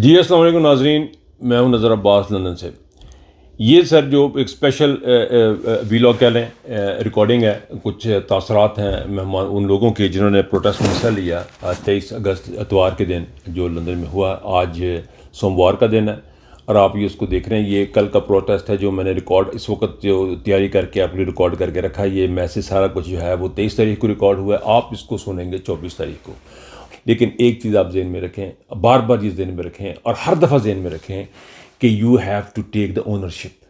جی السلام علیکم ناظرین، میں ہوں نظر عباس لندن سے۔ یہ سر جو ایک اسپیشل ویلاگ کہہ لیں ریکارڈنگ ہے، کچھ تاثرات ہیں مہمان ان لوگوں کے جنہوں نے پروٹیسٹ میں حصہ لیا 23 اگست اتوار کے دن جو لندن میں ہوا۔ آج سوموار کا دن ہے اور آپ یہ اس کو دیکھ رہے ہیں۔ یہ کل کا پروٹیسٹ ہے جو میں نے ریکارڈ اس وقت جو تیاری کر کے آپ کو ریکارڈ کر کے رکھا ہے۔ یہ میسج سارا کچھ جو ہے وہ 23 تاریخ کو ریکارڈ ہوا ہے، آپ اس کو سنیں گے 24 تاریخ کو۔ لیکن ایک چیز آپ ذہن میں رکھیں، بار بار یہ ذہن میں رکھیں اور ہر دفعہ ذہن میں رکھیں کہ you have to take the ownership.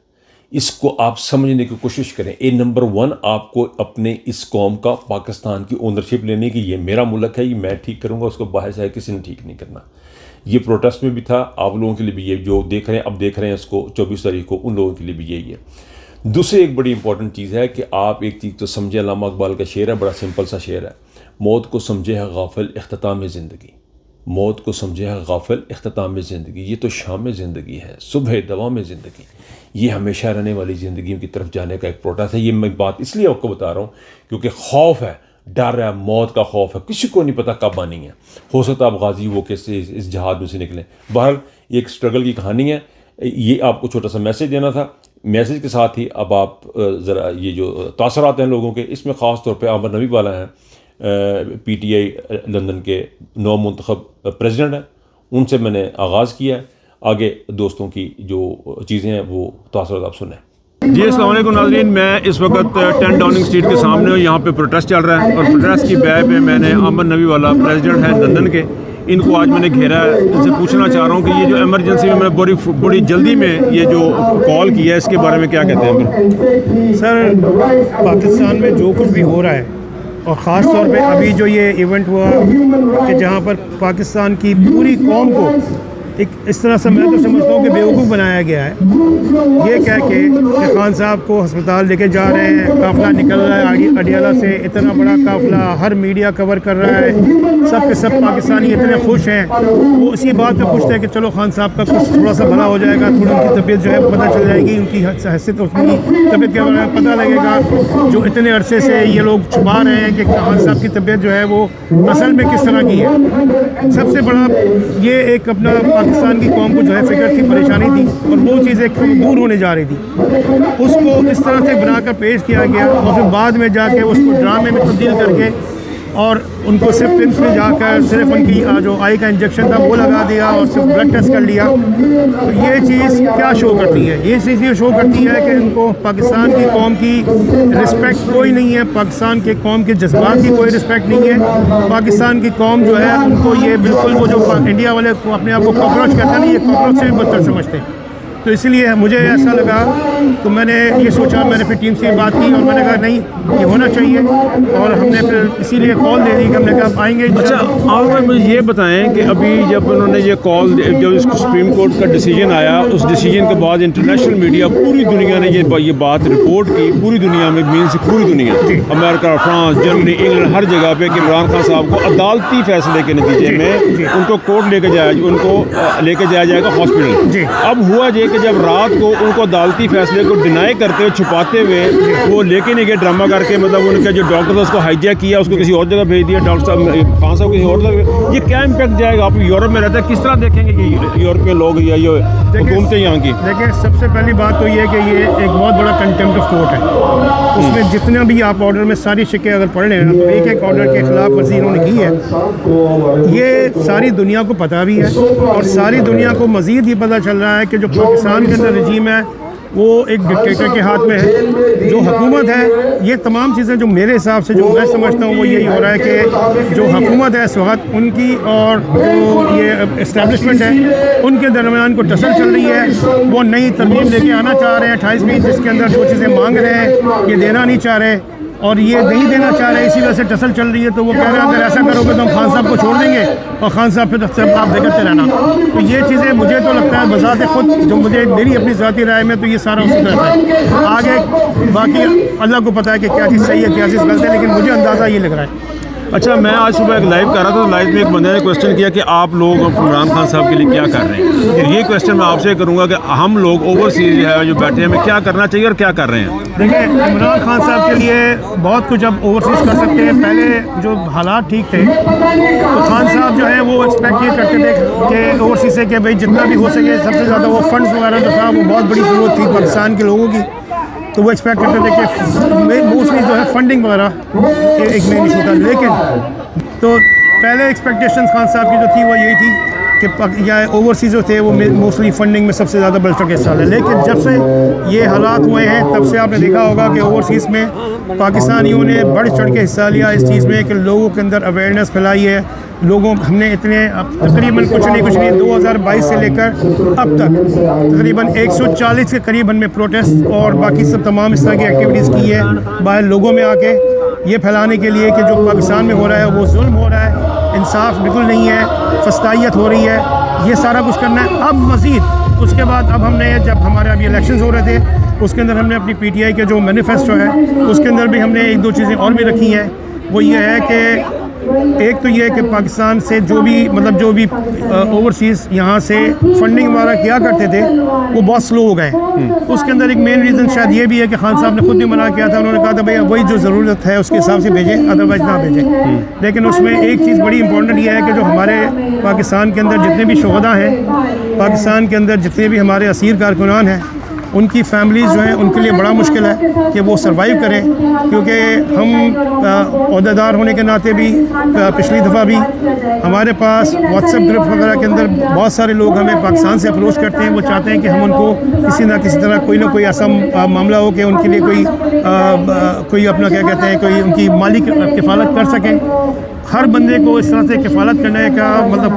اس کو آپ سمجھنے کی کوشش کریں۔ نمبر 1 آپ کو اپنے اس قوم کا، پاکستان کی اونرشپ لینے کی۔ یہ میرا ملک ہے، یہ میں ٹھیک کروں گا، اس کو باہر سے کسی نے ٹھیک نہیں کرنا۔ یہ پروٹیسٹ میں بھی تھا، آپ لوگوں کے لیے بھی یہ جو دیکھ رہے ہیں اب دیکھ رہے ہیں اس کو 24 تاریخ کو، ان لوگوں کے لیے بھی یہی ہے۔ دوسری ایک بڑی امپورٹنٹ چیز ہے کہ آپ ایک چیز تو سمجھیں، علامہ اقبال کا شعر ہے، بڑا سمپل سا شعر ہے، موت کو سمجھے ہے غافل اختتام زندگی، موت کو سمجھے ہے غافل اختتام زندگی۔ یہ تو شام زندگی ہے، صبح دوام زندگی، یہ ہمیشہ رہنے والی زندگیوں کی طرف جانے کا ایک پروٹیسٹ ہے۔ یہ میں بات اس لیے آپ کو بتا رہا ہوں کیونکہ خوف ہے، ڈر ہے، موت کا خوف ہے، کسی کو نہیں پتہ کب آنی ہے۔ ہو سکتا آپ غازی وہ کیسے اس جہاد میں سے نکلیں۔ بہرحال یہ ایک اسٹرگل کی کہانی ہے۔ یہ آپ کو چھوٹا سا میسیج دینا تھا۔ میسیج کے ساتھ ہی اب آپ ذرا یہ جو تاثرات ہیں لوگوں کے، اس میں خاص طور پہ عامر نبی والا ہیں، پی ٹی آئی لندن کے نو منتخب پریزیڈنٹ ہیں، ان سے میں نے آغاز کیا ہے۔ آگے دوستوں کی جو چیزیں ہیں وہ تاثرات آپ سنیں۔ جی السلام علیکم ناظرین، میں اس وقت 10 ڈاؤننگ اسٹریٹ کے سامنے ہوں۔ یہاں پہ پروٹیسٹ چل رہا ہے اور پروٹیسٹ کی بیع پہ میں نے عامر نبی والا پریزیڈنٹ ہے لندن کے، ان کو آج میں نے گھیرا ہے۔ ان سے پوچھنا چاہ رہا ہوں کہ یہ جو ایمرجنسی میں بڑی جلدی میں یہ جو کال کی ہے اس کے بارے میں کیا کہتے ہیں؟ سر، پاکستان میں جو کچھ بھی ہو رہا ہے اور خاص طور پہ ابھی جو یہ ایونٹ ہوا کہ جہاں پر پاکستان کی پوری قوم کو ایک اس طرح سے میں تو سمجھتا ہوں کہ بیوقوف بنایا گیا ہے، یہ کہہ کے کہ خان صاحب کو ہسپتال لے کے جا رہے ہیں، قافلہ نکل رہا ہے اڈیالہ سے، اتنا بڑا قافلہ، ہر میڈیا کور کر رہا ہے، سب کے سب پاکستانی اتنے خوش ہیں۔ وہ اسی بات پہ خوش تھے کہ چلو خان صاحب کا کچھ تھوڑا سا بھلا ہو جائے گا، تھوڑی ان کی طبیعت جو ہے پتہ چل جائے گی، ان کی حیثیت اس کی طبیعت کے بارے میں پتہ لگے گا۔ جو اتنے عرصے سے یہ لوگ چھپا رہے ہیں کہ خان صاحب کی طبیعت جو ہے وہ اصل میں کس طرح کی ہے، سب سے بڑا یہ ایک اپنا پاکستان کی قوم کو جو ہے فکر تھی، پریشانی تھی، اور وہ چیز ایک دور ہونے جا رہی تھی، اس کو اس طرح سے بنا کر پیش کیا گیا اور پھر بعد میں جا کے اس کو ڈرامے میں تبدیل کر کے اور ان کو صرف پمس میں جا کر صرف ان کی جو آئی کا انجیکشن تھا وہ لگا دیا اور صرف بلڈ ٹیسٹ کر لیا۔ تو یہ چیز کیا شو کرتی ہے؟ یہ چیز یہ شو کرتی ہے کہ ان کو پاکستان کی قوم کی رسپیکٹ کوئی نہیں ہے، پاکستان کے قوم کے جذبات کی کوئی رسپیکٹ نہیں ہے۔ پاکستان کی قوم جو ہے ان کو یہ بالکل وہ جو انڈیا والے کو اپنے آپ کو کاکروچ کہتے ہیں نا، یہ کاکروچ سے بھی بدتر سمجھتے ہیں۔ تو اس لیے مجھے ایسا لگا تو میں نے یہ سوچا، میں نے پھر ٹیم سے بات کی اور میں نے کہا نہیں یہ ہونا چاہیے، اور ہم نے پھر اسی لیے کال دے دی کہ ہم نے کہا آپ آئیں گے۔ اچھا آپ مجھے یہ بتائیں کہ ابھی جب انہوں نے یہ کال، جب اس سپریم کورٹ کا ڈیسیجن آیا، اس ڈیسیجن کے بعد انٹرنیشنل میڈیا پوری دنیا نے یہ بات رپورٹ کی، پوری دنیا میں مینس پوری دنیا، امریکہ، فرانس، جرمنی، انگلینڈ، ہر جگہ پہ کہ عمران خان صاحب کو عدالتی فیصلے کے نتیجے میں ان کو کورٹ لے کے جایا جائے گا ہاسپٹل۔ اب ہوا یہ کہ جب رات کو ان کو عدالتی فیصلے کو ڈینائی کرتے ہوئے، چھپاتے ہوئے وہ لے کے نہیں گئے، ڈرامہ کر کے، مطلب ان کا جو ڈاکٹر تھا اس کو ہائی جیک کیا، اس کو کسی اور جگہ بھیج دیا، ڈاکٹر صاحب خان صاحب کسی اور جگہ۔ یہ کیا امپیکٹ جائے گا؟ آپ یورپ میں رہتے ہیں، کس طرح دیکھیں گے کہ یورپین لوگ یا یہ حکومتیں یہاں کی؟ دیکھیں، سب سے پہلی بات تو یہ کہ یہ ایک بہت بڑا کنٹمپٹ آف کورٹ ہے، اس میں جتنا بھی آپ آرڈر میں ساری شکیں اگر پڑھ لیں تو ایک ایک آرڈر کے خلاف ورزی انہوں نے کی ہے۔ یہ ساری دنیا کو پتہ بھی ہے اور ساری دنیا کو مزید یہ پتہ چل رہا ہے کہ جو پاکستان کے اندر رجیم ہے وہ ایک ڈکٹیٹر کے ہاتھ میں ہے، جو حکومت ہے۔ یہ تمام چیزیں جو میرے حساب سے جو میں سمجھتا ہوں وہ یہی ہو رہا ہے کہ جو حکومت ہے اس وقت ان کی اور جو یہ اسٹیبلشمنٹ ہے ان کے درمیان کو ٹسل چل رہی ہے۔ وہ نئی ترمیم لے کے آنا چاہ رہے ہیں 28ویں، جس کے اندر جو چیزیں مانگ رہے ہیں یہ دینا نہیں چاہ رہے اور یہ نہیں دینا چاہ رہے، اسی وجہ سے ٹسل چل رہی ہے۔ تو وہ کہہ رہے ہیں اگر ایسا کرو گے تو ہم خان صاحب کو چھوڑ دیں گے اور خان صاحب پھر صرف آپ دیکھتے رہنا۔ تو یہ چیزیں مجھے تو لگتا ہے بذات خود، جو مجھے میری اپنی ذاتی رائے میں، تو یہ سارا اسی طرح ہے۔ آگے باقی اللہ کو پتہ ہے کہ کیا چیز صحیح ہے کیا چیز غلط ہے، لیکن مجھے اندازہ یہ لگ رہا ہے۔ اچھا میں آج صبح ایک لائیو کر رہا تھا تو لائیو میں ایک بندے نے کویشچن کیا کہ آپ لوگ عمران خان صاحب کے لیے کیا کر رہے ہیں. یہ کویشچن میں آپ سے کروں گا کہ ہم لوگ اوورسیز ہے جو بیٹھے ہیں ہمیں کیا کرنا چاہیے اور کیا کر رہے ہیں. دیکھیں عمران خان صاحب کے لیے بہت کچھ اب اوورسیز کر سکتے ہیں. پہلے جو حالات ٹھیک تھے تو خان صاحب جو ہیں وہ ایکسپیکٹ یہ کرتے تھے کہ اوورسیز سے کہ بھائی جتنا بھی ہو سکے سب سے زیادہ وہ فنڈز وغیرہ جو تھا وہ بہت بڑی ضرورت تھی پاکستان کے لوگوں کی, تو وہ ایکسپیکٹ کرتے تھے کہ موسٹلی جو ہے فنڈنگ وغیرہ ایک مین ایشو تھا. لیکن تو پہلے ایکسپیکٹیشنز خان صاحب کی جو تھی وہ یہی تھی کہ یا اوورسیز جو تھے وہ موسٹلی فنڈنگ میں سب سے زیادہ بڑھ چڑھ کے حصہ لیں. لیکن جب سے یہ حالات ہوئے ہیں تب سے آپ نے دیکھا ہوگا کہ اوورسیز میں پاکستانیوں نے بڑھ چڑھ کے حصہ لیا اس چیز میں کہ لوگوں کے اندر اویئرنیس پھیلائی ہے. لوگوں ہم نے اتنے تقریباً کچھ نہیں 2022 سے لے کر اب تک تقریباً 140 کے قریب ہم نے پروٹیسٹ اور باقی سب تمام اس طرح کی ایکٹیویٹیز کی ہے باہر لوگوں میں آ کے, یہ پھیلانے کے لیے کہ جو پاکستان میں ہو رہا ہے وہ ظلم ہو رہا ہے, انصاف بالکل نہیں ہے, فسطائیت ہو رہی ہے, یہ سارا کچھ کرنا ہے. اب مزید اس کے بعد اب ہم نے جب ہمارے ابھی الیکشنز ہو رہے تھے اس کے اندر ہم نے اپنی پی ٹی آئی کے جو مینیفیسٹو ہے اس کے اندر بھی ہم نے ایک دو چیزیں اور بھی رکھی ہیں. وہ یہ ہے کہ ایک تو یہ کہ پاکستان سے جو بھی اوورسیز یہاں سے فنڈنگ وغیرہ کیا کرتے تھے وہ بہت سلو ہو گئے. اس کے اندر ایک مین ریزن شاید یہ بھی ہے کہ خان صاحب نے خود بھی منع کیا تھا. انہوں نے کہا تھا بھائی وہی جو ضرورت ہے اس کے حساب سے بھیجیں, ادروائز نہ بھیجیں. لیکن اس میں ایک چیز بڑی امپورٹنٹ یہ ہے کہ جو ہمارے پاکستان کے اندر جتنے بھی شہداء ہیں, پاکستان کے اندر جتنے بھی ہمارے اسیر کارکنان ہیں, ان کی فیملیز جو ہیں ان کے لیے بڑا مشکل ہے کہ وہ سروائیو کریں. کیونکہ ہم عہدیدار ہونے کے ناطے بھی پچھلی دفعہ بھی ہمارے پاس واٹس ایپ گروپ وغیرہ کے اندر بہت سارے لوگ ہمیں پاکستان سے اپروچ کرتے ہیں. وہ چاہتے ہیں کہ ہم ان کو کسی نہ کسی طرح کوئی نہ کوئی ایسا معاملہ ہو کہ ان کے لیے کوئی اپنا کیا کہتے ہیں کوئی ان کی مالی کفالت کر سکیں. ہر بندے کو اس طرح سے کفالت کرنے کا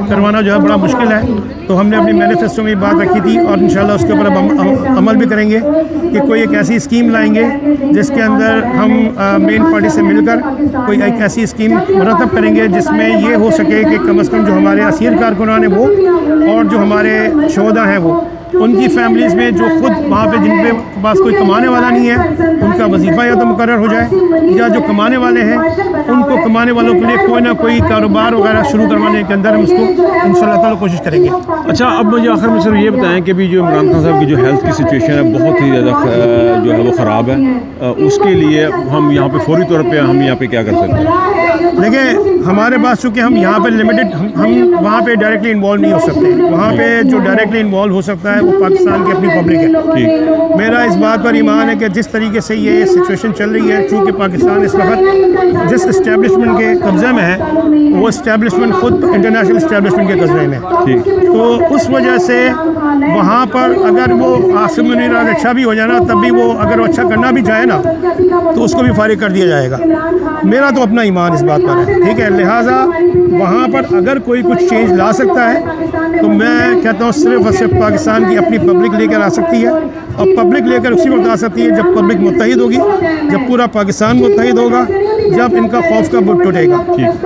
کروانا جو ہے بڑا مشکل ہے. تو ہم نے اپنی مینیفیسٹو میں بات رکھی تھی اور انشاءاللہ اس کے اوپر اب عمل بھی کریں گے کہ کوئی ایک ایسی اسکیم لائیں گے جس کے اندر ہم مین پارٹی سے مل کر کوئی ایک ایسی اسکیم مرتب کریں گے جس میں یہ ہو سکے کہ کم از کم جو ہمارے اسیر کارکنان ہیں وہ اور جو ہمارے شہداء ہیں وہ ان کی فیملیز میں جو خود وہاں پہ جن کے پاس کوئی کمانے والا نہیں ہے ان کا وظیفہ یا تو مقرر ہو جائے, یا جو کمانے والے ہیں ان کو کمانے والوں کے لیے کوئی نہ کوئی کاروبار وغیرہ شروع کروانے کے اندر ہم اس کو انشاءاللہ تعالی کوشش کریں گے. اچھا اب مجھے آخر میں صرف یہ بتائیں کہ بھی جو عمران خان صاحب کی جو ہیلتھ کی سچویشن ہے بہت ہی زیادہ جو ہے وہ خراب ہے, اس کے لیے ہم یہاں پہ فوری طور پہ ہم یہاں پہ کیا کر سکتے ہیں؟ دیکھیں ہمارے پاس چونکہ ہم یہاں پہ لمیٹڈ ہم وہاں پہ ڈائریکٹلی انوالو نہیں ہو سکتے. وہاں پہ جو ڈائریکٹلی انوالو ہو سکتا ہے وہ پاکستان کی اپنی پبلک ہے. ٹھیک, میرا اس بات پر ایمان ہے کہ جس طریقے سے یہ سچویشن چل رہی ہے, چونکہ پاکستان اس وقت جس اسٹیبلشمنٹ کے قبضے میں ہے وہ اسٹیبلشمنٹ خود انٹرنیشنل اسٹیبلشمنٹ کے قبضے میں ہے. تو اس وجہ سے وہاں پر اگر وہ عاصم منیر اچھا بھی ہو جائے نا تب بھی وہ اگر وہ اچھا کرنا بھی چاہے نا تو اس کو بھی فارغ کر دیا جائے گا. میرا تو اپنا ایمان اس بات پر ہے. ٹھیک ہے, لہٰذا وہاں پر اگر کوئی کچھ چینج لا سکتا ہے تو میں کہتا ہوں صرف اور صرف پاکستان کی اپنی پبلک لے کر آ سکتی ہے. اور پبلک لے کر اسی وقت آ سکتی ہے جب پبلک متحد ہوگی, جب پورا پاکستان متحد ہوگا, جب ان کا خوف کا بت ٹوٹے گا.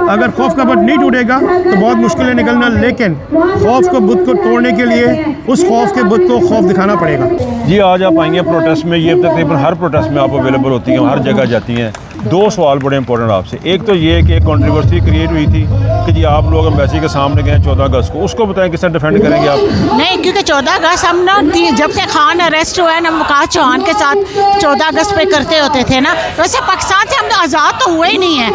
اگر خوف کا بت نہیں ٹوٹے گا تو بہت مشکل ہے نکلنا, لیکن خوف کے بت کو توڑنے کے لیے اس خوف کے بت کو خوف دکھانا پڑے گا. جی آج آپ آئیں گے پروٹیسٹ میں, یہ تقریباً ہر پروٹیسٹ میں آپ اویلیبل ہوتی ہیں, ہر جگہ جاتی ہیں. دو سوال بڑے امپورٹنٹ آپ سے. ایک تو یہ کہ ایک کنٹروورسی کریٹ ہوئی تھی کہ جی آپ لوگ امبیسی کے سامنے گئے 14 اگست کو, اس کو بتائیں کس طرح ڈیفینڈ کریں گے آپ؟ نہیں, کیونکہ 14 اگست ہم نا جب سے خان اریسٹ ہوا ہے نا وقار چوہان کے ساتھ 14 اگست پہ کرتے ہوتے تھے نا, ویسے پاکستان سے ہم تو آزاد تو ہوئے ہی نہیں ہیں.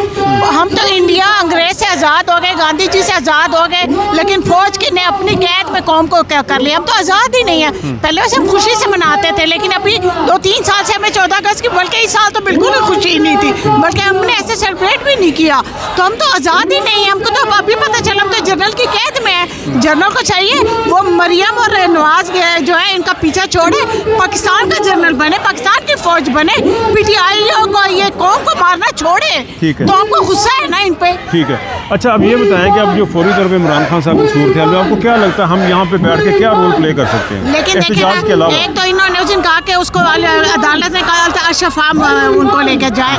ہم تو انڈیا انگریز سے آزاد ہو گئے, گاندھی جی سے آزاد ہو گئے, لیکن فوج کی نے اپنی قید میں قوم کو کیا کر لیا. ہم تو آزاد ہی نہیں ہیں. پہلے ویسے ہم خوشی سے مناتے تھے, لیکن ابھی 2-3 سال سے ہمیں 14 اگست کی, بلکہ اس سال تو بالکل بھی خوشی نہیں تھی, بلکہ ہم نے ایسے سیلیبریٹ بھی نہیں کیا. تو ہم تو آزاد ہی نہیں ہیں. ہم کو تو ابھی پتہ چلا ہم تو جنرل کی قید میں ہیں. جنرل کو چاہیے وہ مریم اور نواز جو ہے ان کا پیچھا چھوڑے, پاکستان کا جنرل بنے, پاکستان کی فوج بنے, پی ٹی آئی کو یہ قوم کو مارنا چھوڑے. تو ہم کو غصہ ہے نا ان پہ. ٹھیک ہے. اچھا اب یہ بتائیں کہ اب جو فوری طور پہ عمران خان صاحب کی صورت ہے, آپ کو کیا لگتا ہے ہم یہاں پہ بیٹھ کے کیا رول پلے کر سکتے ہیں لیکن احتجاج کے علاوہ؟ ایک تو انہوں نے اس دن کہا کہ اس کو عدالت نے کہا شفاف ان کو لے کے جائے,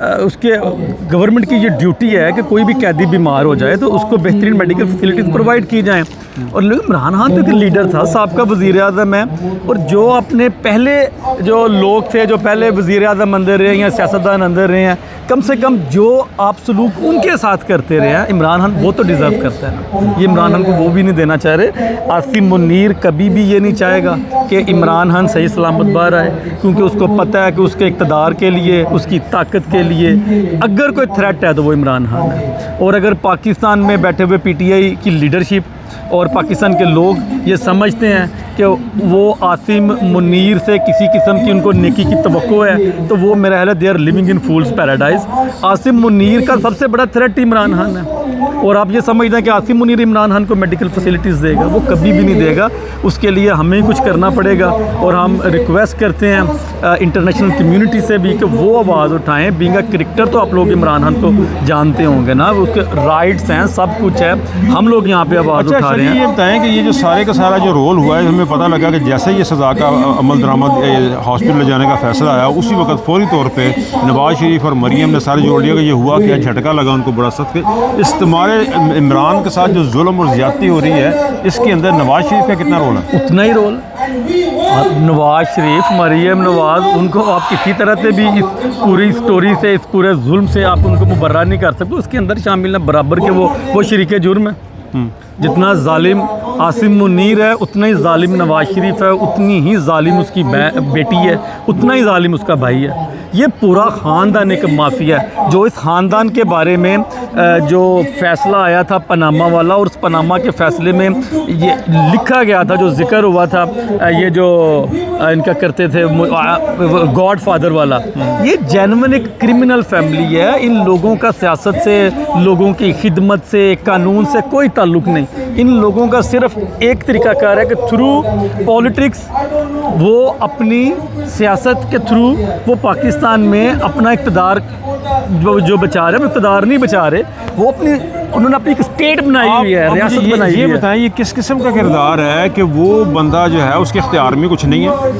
اس کے گورنمنٹ کی یہ ڈیوٹی ہے کہ کوئی بھی قیدی بیمار ہو جائے تو اس کو بہترین میڈیکل فیسلٹیز پرووائڈ کی جائیں. اور عمران خان تو ایک لیڈر تھا, سابقہ وزیر اعظم ہے, اور جو اپنے پہلے جو لوگ تھے جو پہلے وزیر اعظم اندر رہے ہیں یا سیاستدان اندر رہے ہیں, کم سے کم جو آپ سلوک ان کے ساتھ کرتے رہے ہیں عمران خان وہ تو ڈیزرو کرتا ہے نا. یہ عمران خان کو وہ بھی نہیں دینا چاہ رہے. عاصم منیر کبھی بھی یہ نہیں چاہے گا کہ عمران خان صحیح سلامت باہر آئے, کیونکہ اس کو پتہ ہے کہ اس کے اقتدار کے لیے, اس کی طاقت کے لیے اگر کوئی تھریٹ ہے تو وہ عمران خان ہے. اور اگر پاکستان میں بیٹھے ہوئے پی ٹی آئی کی لیڈرشپ اور پاکستان کے لوگ یہ سمجھتے ہیں کہ وہ عاصم منیر سے کسی قسم کی ان کو نیکی کی توقع ہے تو وہ میرا خیال ہے they are living in fool's paradise. Asim Munir کا سب سے بڑا تھریٹ عمران خان ہے, اور آپ یہ سمجھتے ہیں کہ عاصم منیر عمران خان کو میڈیکل فیسلٹیز دے گا, وہ کبھی بھی نہیں دے گا. اس کے لیے ہمیں کچھ کرنا پڑے گا, اور ہم ریکویسٹ کرتے ہیں انٹرنیشنل کمیونٹی سے بھی کہ وہ آواز اٹھائیں. بینگ اے کرکٹر تو آپ لوگ عمران خان کو جانتے ہوں گے نا, اس کے رائٹس ہیں, سب کچھ ہے, ہم لوگ یہاں پہ آواز اٹھا رہے ہیں. یہ بتائیں کہ یہ جو سارے کا سارا جو رول ہوا ہے, ہمیں پتہ لگا کہ جیسے یہ سزا کا عمل درآمد ہاسپٹل لے جانے کا فیصلہ آیا, اسی وقت فوری طور پہ نواز شریف اور مریم نے سارے جوڑ لیا کہ یہ ہوا کیا, جھٹکا لگا ان کو بڑا سخت. اس تمہارے عمران کے ساتھ جو ظلم اور زیادتی ہو رہی ہے اس کے اندر نواز شریف کا کتنا رول ہے؟ اتنا ہی رول. نواز شریف, مریم نواز, ان کو آپ کسی طرح سے بھی اس پوری سٹوری سے, اس پورے ظلم سے آپ ان کو مبرہ نہیں کر سکتے. اس کے اندر شامل ہیں برابر کے وہ شریک جرم ہے. جتنا ظالم عاصم منیر ہے اتنا ہی ظالم نواز شریف ہے, اتنی ہی ظالم اس کی بیٹی ہے, اتنا ہی ظالم اس کا بھائی ہے. یہ پورا خاندان ایک مافیا ہے. جو اس خاندان کے بارے میں جو فیصلہ آیا تھا پاناما والا, اور اس پاناما کے فیصلے میں یہ لکھا گیا تھا, جو ذکر ہوا تھا, یہ جو ان کا کرتے تھے گاڈ فادر والا, یہ جینون ایک کرمنل فیملی ہے. ان لوگوں کا سیاست سے, لوگوں کی خدمت سے, قانون سے کوئی تعلق نہیں. ان لوگوں کا صرف ایک طریقہ کار ہے کہ تھرو پالیٹکس وہ اپنی سیاست کے تھرو وہ پاکستان میں اپنا اقتدار جو بچا رہے ہیں, وہ اقتدار نہیں بچا رہے, وہ انہوں نے اپنی ایک اسٹیٹ بنائی ہوئی ہے, ریاست بنائی ہوئی ہے. یہ بتائیں یہ کس قسم کا کردار ہے کہ وہ بندہ جو ہے اس کے اختیار میں کچھ نہیں ہے.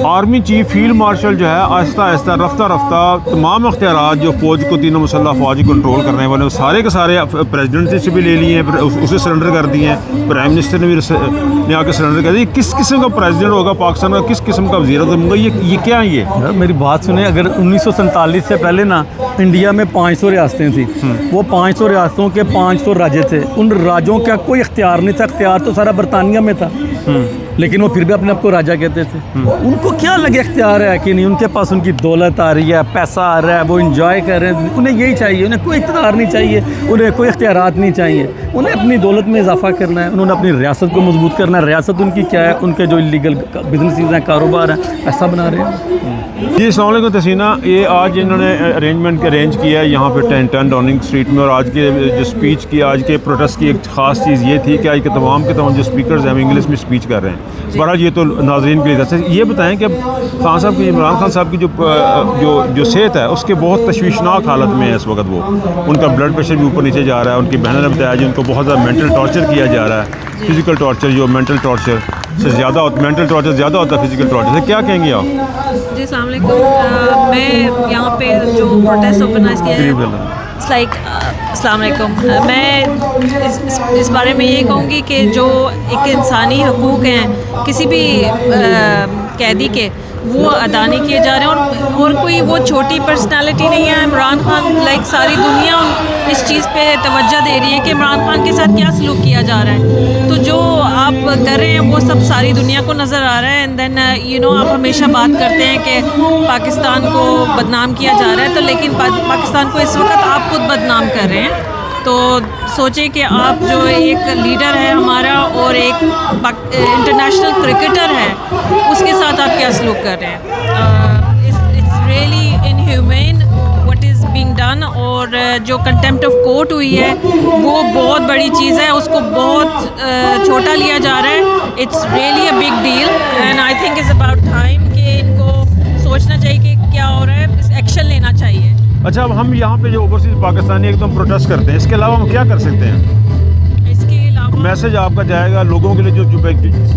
آرمی چیف فیلڈ مارشل جو ہے آہستہ آہستہ رفتہ رفتہ تمام اختیارات جو فوج کو, تینوں مسلح فوج کنٹرول کرنے والے, سارے کے سارے پریزیڈنٹ سے بھی لے لیے ہیں, اسے سرنڈر کر دیے ہیں. پرائم منسٹر نے آ کے سرنڈر کر دیا. کس قسم کا پریزیڈنٹ ہوگا پاکستان کا, کس قسم کا وزیر اعظم ہوگا, یہ کیا ہے؟ یہ میری بات سنیں, اگر 1947 سے پہلے نا انڈیا میں 500 ریاستیں تھیں, وہ 500 ریاستوں کے 500 راجے تھے. ان راجوں کا کوئی اختیار نہیں تھا, اختیار تو سارا برطانیہ میں تھا, لیکن وہ پھر بھی اپنے آپ کو راجا کہتے تھے. ان کو کیا لگے اختیار ہے کہ نہیں, ان کے پاس ان کی دولت آ رہی ہے, پیسہ آ رہا ہے, وہ انجوائے کر رہے ہیں, انہیں یہی چاہیے, انہیں کوئی اقتدار نہیں چاہیے, انہیں کوئی اختیارات نہیں چاہیے, انہیں اپنی دولت میں اضافہ کرنا ہے, انہوں نے اپنی ریاست کو مضبوط کرنا ہے. ریاست ان کی کیا ہے, ان کے جو انلیگل بزنسز ہیں, کاروبار ہیں, ایسا بنا رہے ہیں. جی السلام علیکم تحسینہ. یہ آج انہوں نے ارینج کیا ہے یہاں پہ 10 ڈاؤننگ اسٹریٹ میں, اور آج کے جو اسپیچ کی, آج کے پروٹیسٹ کی ایک خاص چیز یہ تھی کہ آج کے تمام جو اسپیکرز ہیں انگلش میں اسپیچ کر رہے ہیں. بہرحال یہ تو ناظرین کے لیے. یہ بتائیں کہ خان صاحب کی, عمران خان صاحب کی جو صحت ہے اس کے بہت تشویشناک حالت میں ہے اس وقت. وہ ان کا بلڈ پریشر بھی اوپر نیچے جا رہا ہے. ان کی بہنوں نے بتایا ان کو بہت زیادہ مینٹل ٹارچر کیا جا رہا ہے. فزیکل ٹارچر جو مینٹل ٹارچر سے زیادہ ہوتا, مینٹل ٹارچر زیادہ ہوتا ہے فزیکل ٹارچر سے. کیا کہیں گے آپ؟ جی السلام علیکم. میں یہاں پہ جو پروٹیسٹ آرگنائز کیا ہے اٹس لائک السلام علیکم. میں اس بارے میں یہ کہوں گی کہ جو ایک انسانی حقوق ہیں کسی بھی قیدی کے, وہ ادا نہیں کیے جا رہے ہیں. اور کوئی وہ چھوٹی پرسنالٹی نہیں ہے. عمران خان لائک ساری دنیا اس چیز پہ توجہ دے رہی ہے کہ عمران خان کے ساتھ کیا سلوک کیا جا رہا ہے. تو جو آپ کر رہے ہیں وہ سب ساری دنیا کو نظر آ رہا ہے. اینڈ دین آپ ہمیشہ بات کرتے ہیں کہ پاکستان کو بدنام کیا جا رہا ہے, تو لیکن پاکستان کو اس وقت آپ خود بدنام کر رہے ہیں. تو سوچیں کہ آپ جو ایک لیڈر ہے ہمارا اور ایک انٹرنیشنل کرکٹر ہے, اس کے ساتھ آپ کیا سلوک کر رہے ہیں. It's really inhuman what is being done. اور جو کنٹمپٹ آف کورٹ ہوئی ہے وہ بہت بڑی چیز ہے, اس کو بہت چھوٹا لیا جا رہا ہے. It's really a big deal and I think it's about time کہ ان کو سوچنا چاہیے کہ کیا ہو رہا ہے, ایکشن لینا چاہیے. اچھا, اب ہم یہاں پہ جو اوورسیز پاکستانی ایک دم پروٹیسٹ کرتے ہیں, اس کے علاوہ ہم کیا کر سکتے ہیں؟ اس کے علاوہ میسج آپ کا جائے گا لوگوں کے لیے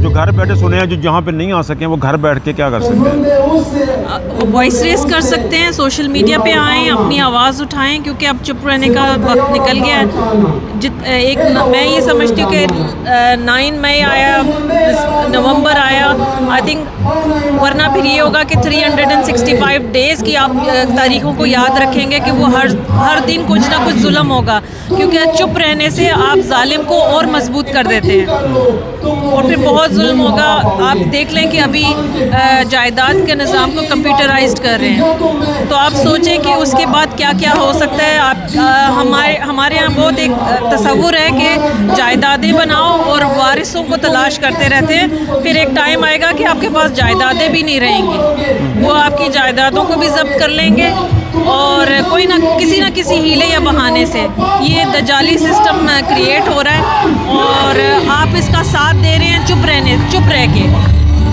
جو گھر بیٹھے سنے ہیں, جو جہاں پہ نہیں آ سکے ہیں, وہ گھر بیٹھ کے کیا کر سکتے ہیں؟ وائس ریس کر سکتے ہیں, سوشل میڈیا پہ آئیں, اپنی آواز اٹھائیں, کیونکہ اب چپ رہنے کا وقت نکل گیا ہے. میں یہ سمجھتی ہوں کہ 9 مئی آیا, نومبر آیا, آئی تھنک ورنہ پھر یہ ہوگا کہ 365 ڈیز کی آپ تاریخوں کو یاد رکھیں گے کہ وہ ہر دن کچھ نہ کچھ ظلم ہوگا, کیونکہ چپ رہنے سے آپ ظالم کو اور مضبوط کر دیتے ہیں اور پھر بہت ظلم ہوگا. آپ دیکھ لیں کہ ابھی جائیداد کے نظام کو کمپیوٹرائزڈ کر رہے ہیں, تو آپ سوچیں کہ اس کے بعد کیا کیا ہو سکتا ہے. آپ ہمارے یہاں بہت ایک تصور ہے کہ جائیدادیں بناؤ اور وارثوں کو تلاش کرتے رہتے ہیں, پھر ایک ٹائم آئے گا کہ آپ کے پاس جائیدادیں بھی نہیں رہیں گی, وہ آپ کی جائیدادوں کو بھی ضبط کر لیں گے اور کوئی نہ کسی ہیلے یا بہانے سے یہ دجالی سسٹم کریٹ ہو رہا ہے اور آپ اس کا ساتھ دے رہے ہیں چپ رہ کے.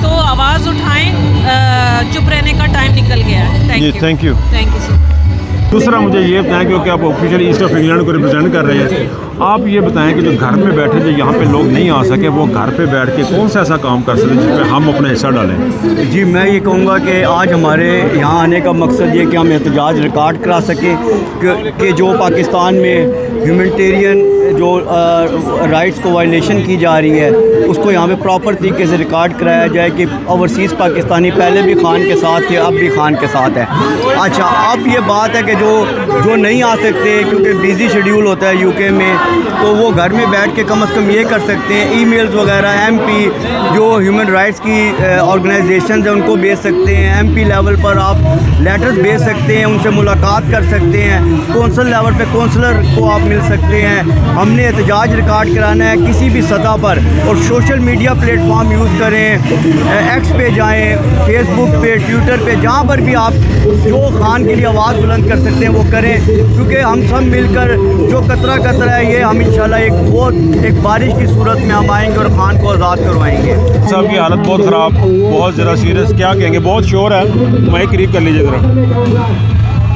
تو آواز اٹھائیں, چپ رہنے کا ٹائم نکل گیا ہے. Thank you so. دوسرا مجھے یہ بتائیں, کیونکہ آپ آفیشیل ایسٹ آف انگلینڈ کو ریپرزینٹ کر رہے ہیں, آپ یہ بتائیں کہ جو گھر میں بیٹھے جو یہاں پہ لوگ نہیں آ سکے, وہ گھر پہ بیٹھ کے کون سا ایسا کام کر سکتے جس پہ ہم اپنا حصہ ڈالیں؟ جی میں یہ کہوں گا کہ آج ہمارے یہاں آنے کا مقصد یہ کہ ہم احتجاج ریکارڈ کرا سکیں کہ جو پاکستان میں ہیومنٹیرین جو رائٹس کو وائلیشن کی جا رہی ہے اس کو یہاں پہ پراپر طریقے سے ریکارڈ کرایا جائے کہ اوورسیز پاکستانی پہلے بھی خان کے ساتھ تھے, اب بھی خان کے ساتھ ہے. اچھا, اب یہ بات ہے کہ جو نہیں آ سکتے کیونکہ بیزی شیڈیول ہوتا ہے یو کے میں, تو وہ گھر میں بیٹھ کے کم از کم یہ کر سکتے ہیں, ای میلز وغیرہ ایم پی جو ہیومن رائٹس کی آرگنائزیشنز ہیں ان کو بھیج سکتے ہیں, ایم پی لیول پر آپ لیٹرز بھیج سکتے ہیں, ان سے ملاقات کر سکتے ہیں, کونسل لیول پہ کونسلر کو آپ مل سکتے ہیں. ہم نے احتجاج ریکارڈ کرانا ہے کسی بھی سطح پر, اور social media plate form use کریں, ایکس پہ جائیں, فیس بک پہ, ٹویٹر پہ, جہاں پر بھی آپ جو خان کے لیے آواز بلند کر سکتے ہیں وہ کریں, کیونکہ ہم سب مل کر جو قطرہ ہے یہ ہم انشاءاللہ ایک بارش کی صورت میں ہم آئیں گے اور خان کو آزاد کروائیں گے. صاحب کی حالت بہت خراب, بہت ذرا سیریس, کیا کہیں گے, بہت شور ہے, میں قریب کر لیجیے ذرا,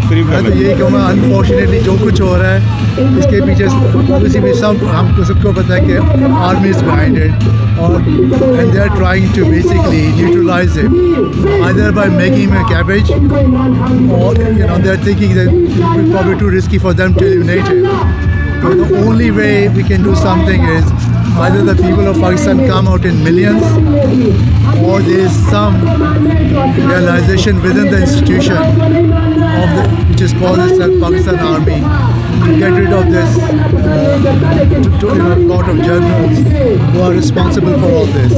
قریب کر میں تو یہی کہوں گا انفارچونیٹلی جو کچھ ہو رہا ہے اس کے پیچھے بھی ہم کو سب کو پتہ ہے کہ آرمی از بہائنڈ اٹ, اور and they are trying to basically neutralize ہم either by making him a cabbage, or they are thinking that it's probably too risky for them to eliminate him. So the only way we can do something is either the people of Pakistan come out in millions, or there is some realization within the institution which is called itself Pakistan Army, to get rid of this lot of generals who are responsible for all this.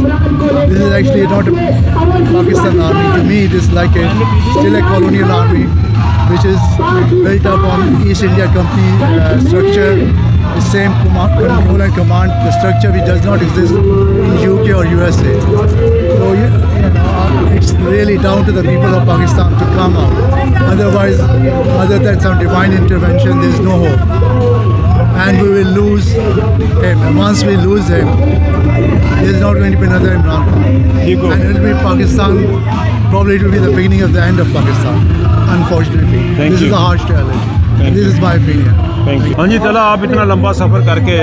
This is actually not a Pakistan Army. To me, it is like still a colonial army which is built up on East India Company structure, the same control and command, the structure which does not exist in UK or USA. So it's really down to the people of Pakistan to come out. Otherwise, other than some divine intervention, there is no hope. And we will lose him. And once we lose him, there is not going to be another Imran Khan. And it will be Pakistan, probably it will be the beginning of the end of Pakistan, unfortunately. This is a harsh reality. This is my opinion. ہاں جی, چلا آپ اتنا لمبا سفر کر کے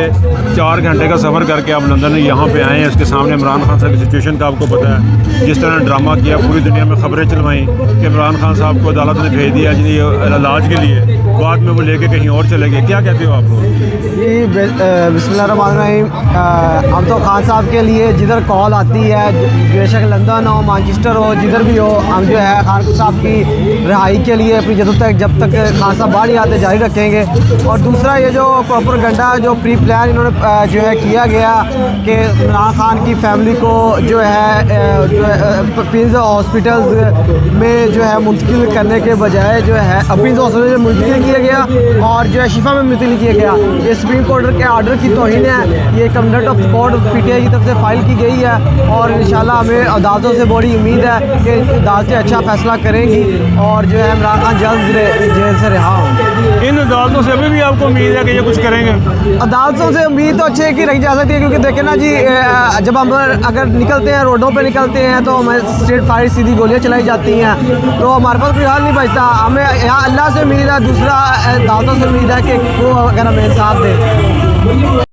4 گھنٹے کا سفر کر کے آپ لندن یہاں پہ آئے ہیں, اس کے سامنے عمران خان صاحب کی سچویشن کا آپ کو پتہ ہے, جس طرح ڈرامہ کیا, پوری دنیا میں خبریں چلوائیں کہ عمران خان صاحب کو عدالت نے بھیج دیا جی علاج کے لیے, بعد میں وہ لے کے کہیں اور چلے گئے. کیا کہتے ہو آپ لوگ؟ جی بسم اللہ الرحمن الرحیم. ہم تو خان صاحب کے لیے جدھر کال آتی ہے, بے شک لندن ہو, مانچسٹر ہو, جدھر بھی ہو, ہم جو ہے خان صاحب کی رہائی کے لیے اپنی جب تک خان صاحب باہر آتے جاری رکھیں گے. اور دوسرا یہ جو پروپیگنڈا جو پری پلان انہوں نے جو ہے کیا گیا کہ عمران خان کی فیملی کو جو ہے پنز ہاسپٹلز میں جو ہے منتقل کرنے کے بجائے جو ہے پنز ہاسپٹل میں منتقل کیا گیا اور جو ہے شفا میں منتقل کیا گیا. یہ سپریم کورٹ کے آرڈر کی توہین ہے. یہ contempt of court P T I کی طرف سے فائل کی گئی ہے, اور انشاءاللہ ہمیں عدالتوں سے بڑی امید ہے کہ عدالتیں اچھا فیصلہ کریں گی اور جو ہے عمران خان جلد جیل سے رہا ہوں. ان عدالتوں سے ابھی بھی آپ کو امید ہے کہ یہ کچھ کریں گے؟ عدالتوں سے امید تو اچھے کی رکھی جا سکتی ہے, کیونکہ دیکھیں نا جی, جب ہم اگر نکلتے ہیں روڈوں پہ نکلتے ہیں تو ہمیں اسٹریٹ فائر سیدھی گولیاں چلائی جاتی ہیں, تو ہمارے پاس کوئی حال نہیں بچتا. ہمیں یہاں اللہ سے امید ہے, دوسرا عدالتوں سے امید ہے کہ وہ اگر ہمیں انصاف دے.